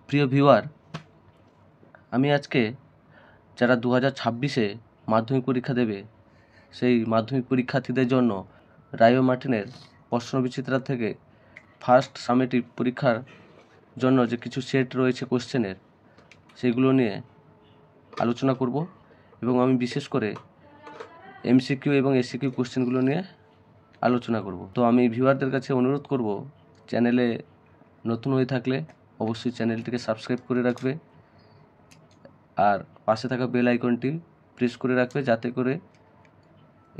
প্রিয় ভিউয়ার, আমি আজকে যারা 2026-এ মাধ্যমিক পরীক্ষা দেবে সেই মাধ্যমিক পরীক্ষার্থীদের জন্য রায়ো মার্টিনের প্রশ্নবিচিত্রা থেকে ফার্স্ট সামেটিভ পরীক্ষার জন্য যে কিছু সেট রয়েছে কোশ্চেনের, সেগুলো নিয়ে আলোচনা করব এবং আমি বিশেষ করে এমসিকিউ এবং এসিকিউ কোশ্চেনগুলো নিয়ে আলোচনা করব। তো আমি ভিউয়ারদের কাছে অনুরোধ করব, চ্যানেলে নতুন হয়ে থাকলে অবশ্যই চ্যানেলটিকে সাবস্ক্রাইব করে রাখবে আর পাশে থাকা বেল আইকনটি প্রেস করে রাখবে, যাতে করে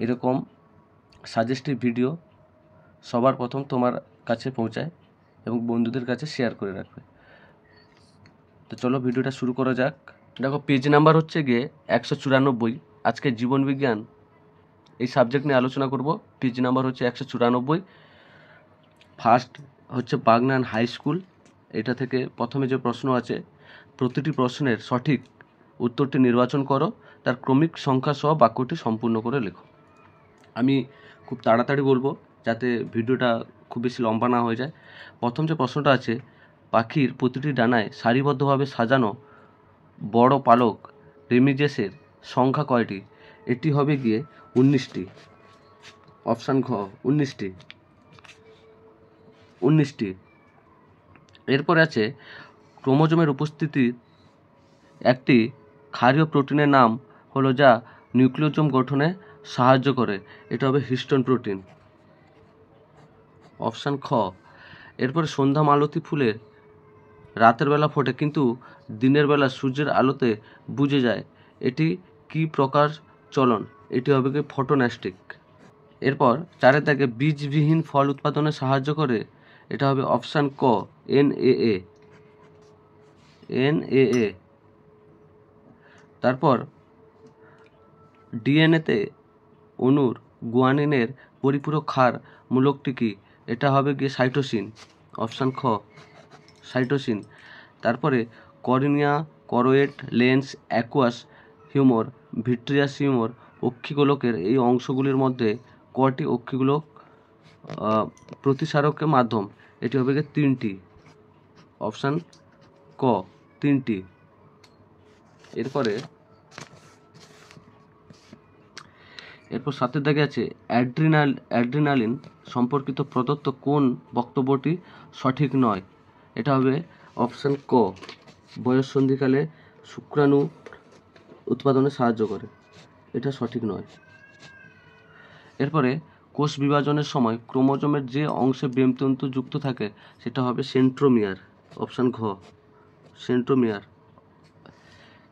এরকম সাজেস্টিভ ভিডিও সবার প্রথম তোমার কাছে পৌঁছায় এবং বন্ধুদের কাছে শেয়ার করে রাখবে। তো চলো ভিডিওটা শুরু করা যাক। দেখো, পেজ নাম্বার হচ্ছে গিয়ে 194। আজকে জীবনবিজ্ঞান এই সাবজেক্ট নিয়ে আলোচনা করব। পেজ নাম্বার হচ্ছে 194। ফার্স্ট হচ্ছে বাগনান হাই স্কুল। এটা থেকে প্রথমে যে প্রশ্ন আছে, প্রতিটি প্রশ্নের সঠিক উত্তরটি নির্বাচন করো, তার ক্রমিক সংখ্যা সহ বাক্যটি সম্পূর্ণ করে লেখো। আমি খুব তাড়াতাড়ি বলবো যাতে ভিডিওটা খুব বেশি লম্বা না হয়ে যায়। প্রথম যে প্রশ্নটা আছে, পাখির প্রতিটি ডানায় সারিবদ্ধভাবে সাজানো বড় পালক রেমিজেসের সংখ্যা কয়টি? এটি হবে গিয়ে 19টি। অপশান ঘ 19টি। এরপরে আছে, ক্রোমোজোমের উপস্থিতির একটি ক্ষারীয় প্রোটিনের নাম হলো যা নিউক্লিওজোম গঠনে সাহায্য করে। এটা হবে হিস্টোন প্রোটিন। অপশান খ। এরপরে, সন্ধ্যা মালতী ফুলের রাতের বেলা ফোটে কিন্তু দিনের বেলা সূর্যের আলোতে বুঝে যায়। এটি কি প্রকার চলন? এটি হবে কি ফটোন্যাস্টিক। এরপর 4 দাগে বীজবিহীন ফল উৎপাদনে সাহায্য করে। এটা হবে অপশান ক এনএএ। তারপর, ডিএনএতে অণুর গুয়ানিনের পরিপূরক ক্ষার মূলকটি কি? এটা হবে গিয়ে সাইটোসিন। অপশান খ সাইটোসিন। তারপরে, cornea, choroid, lens, aqueous humour, vitreous humour অক্ষিগোলকের এই অংশগুলির মধ্যে কটি অক্ষিগোলক প্রতিসারকের মাধ্যম? এটি হবে গিয়ে 3টি। অপশান ক 3টি। এরপর 7 দাগে আছে, অ্যাড্রিনালিন সম্পর্কিত প্রদত্ত কোন বক্তব্যটি সঠিক নয়? এটা হবে অপশান ক বয়ঃসন্ধিকালে শুক্রাণু উৎপাদনে সাহায্য করে। এটা সঠিক নয়। এরপরে, কোষ বিভাজনের সময় ক্রোমোজোমের যে অংশে ব্রেমতন্তু যুক্ত থাকে সেটা হবে সেন্ট্রোমিয়ার। অপশান ঘ সেন্ট্রোমিয়ার।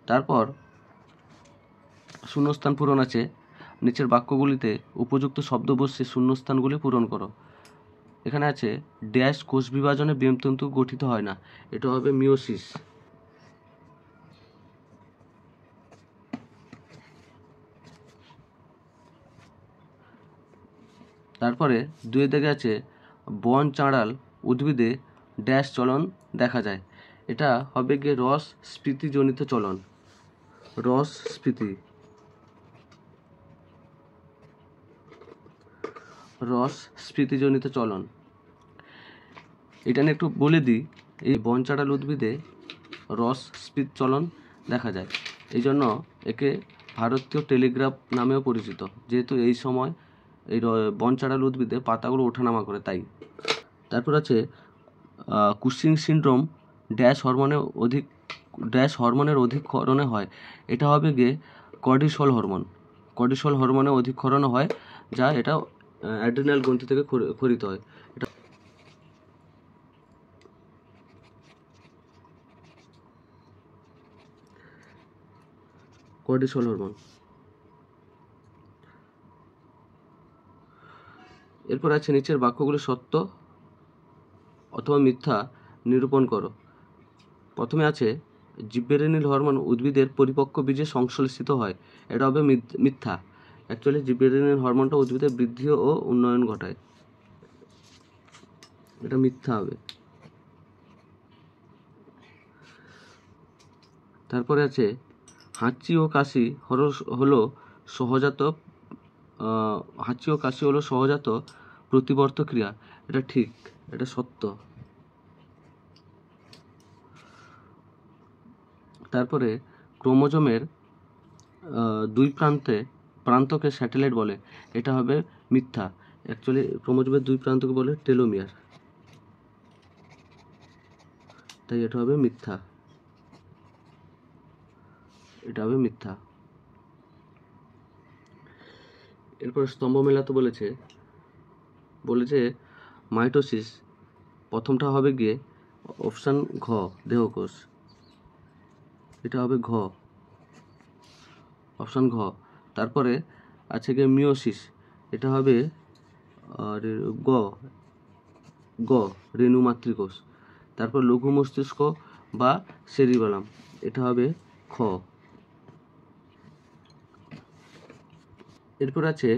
তারপর শূন্যস্থান পূরণ আছে। নিচের বাক্যগুলিতে উপযুক্ত শব্দ বসে শূন্যস্থানগুলি পূরণ করো। এখানে আছে, ড্যাশ কোষ বিভাজনে ব্রেমতন্তু গঠিত হয় না। এটা হবে মিওসিস। তারপরে 2 দাগে আছে, বন চাঁড়াল উদ্ভিদে ড্যাশ চলন দেখা যায়। এটা হবে গিয়ে রস স্ফীতিজনিত চলন। রস স্ফীতিজনিত চলন। এটা নিয়ে একটু বলে দিই, এই বন চাঁড়াল উদ্ভিদে রস স্ফীত চলন দেখা যায়। এই জন্য একে ভারতীয় টেলিগ্রাফ নামেও পরিচিত, যেহেতু এই সময় এই বন চাঁড়াল উদ্ভিদে পাতাগুলো ওঠানামা করে, তাই। তারপর আছে, কুশিং সিনড্রোম ড্যাশ হরমোনের অধিক্ষরণে হয়। এটা হবে গিয়ে কর্টিসল হরমোনের অধিক্ষরণে হয়, যা এটা অ্যাড্রিনাল গ্রন্থি থেকে খরিত হয়। এটা কর্টিসল হরমোন। এরপর আছে, নিচের বাক্যগুলি সত্য অথবা মিথ্যা নিরূপণ করো। প্রথমে আছে, জিব্বেরেনিল হরমোন উদ্ভিদের পরিপক্ক বীজে সংশ্লেষিত হয়। এটা হবে মিথ্যা। অ্যাকচুয়ালি জিব্বেরেনিল হরমোনটা উদ্ভিদের বৃদ্ধি ও উন্নয়ন ঘটায়। এটা মিথ্যা হবে। তারপরে আছে, হাঁচি ও কাশি হলো সহজাত প্রতিবর্ত ক্রিয়া। এটা ঠিক, এটা সত্য। তারপরে ক্রোমোজোমের দুই প্রান্তকে স্যাটেলাইট বলে, এটা হবে মিথ্যা। অ্যাকচুয়ালি ক্রোমোজোমের দুই প্রান্তকে বলে টেলোমিয়ার, তাই এটা হবে মিথ্যা, এটা হবে মিথ্যা। এরপর স্তম্ভ মেলাতে বলেছে মাইটোসিস, প্রথমটা হবে গিয়ে অপশান ঘ দেহকোষ, এটা হবে ঘ, অপশান ঘ। তারপরে আছে গিয়ে মিওসিস, এটা হবে গ গ রেণু মাতৃকোষ। তারপর লঘু মস্তিষ্ক বা সেরিবেলাম, এটা হবে খ। এরপর আছে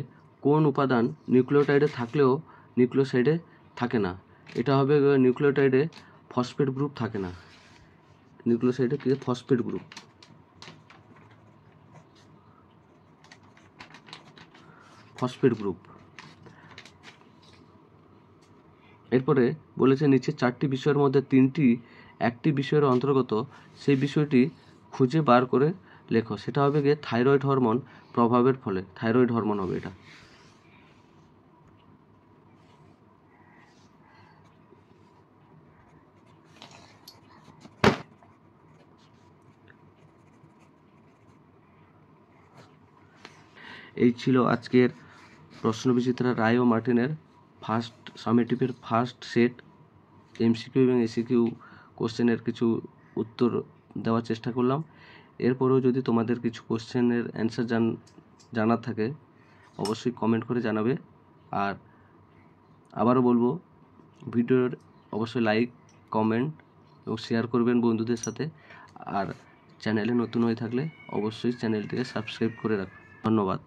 কোন উপাদান নিউক্লিওটাইডে থাকলেও নিউক্লিওসাইডে থাকে না, এটা হবে নিউক্লিওটাইডে ফসফেট গ্রুপ থাকে না, নিউক্লিওসাইডে কি ফসফেট গ্রুপ। এরপরে বলেছে নিচে 4টি বিষয়ের মধ্যে 3টি একটি বিষয়ের অন্তর্গত, সেই বিষয়টি খুঁজে বার করে লেখো, সেটা হবে গিয়ে থাইরয়েড হরমোন প্রভাবের ফলে, থাইরয়েড হরমোন হবে এটা। এই ছিল আজকের প্রশ্নবিচিত্রা রায় ও মার্টিনের ফার্স্ট সামেটিভের ফার্স্ট সেট এমসিকিউ এবং এসিকিউ কোশ্চেনের কিছু উত্তর দেওয়ার চেষ্টা করলাম। এরপরেও যদি তোমাদের কিছু কোশ্চেনের অ্যান্সার জানার থাকে অবশ্যই কমেন্ট করে জানাবে। আর আবারও বলবো, ভিডিওর অবশ্যই লাইক, কমেন্ট এবং শেয়ার করবেন বন্ধুদের সাথে। আর চ্যানেলে নতুন হয়ে থাকলে অবশ্যই চ্যানেলটিকে সাবস্ক্রাইব করে রাখুন। ধন্যবাদ।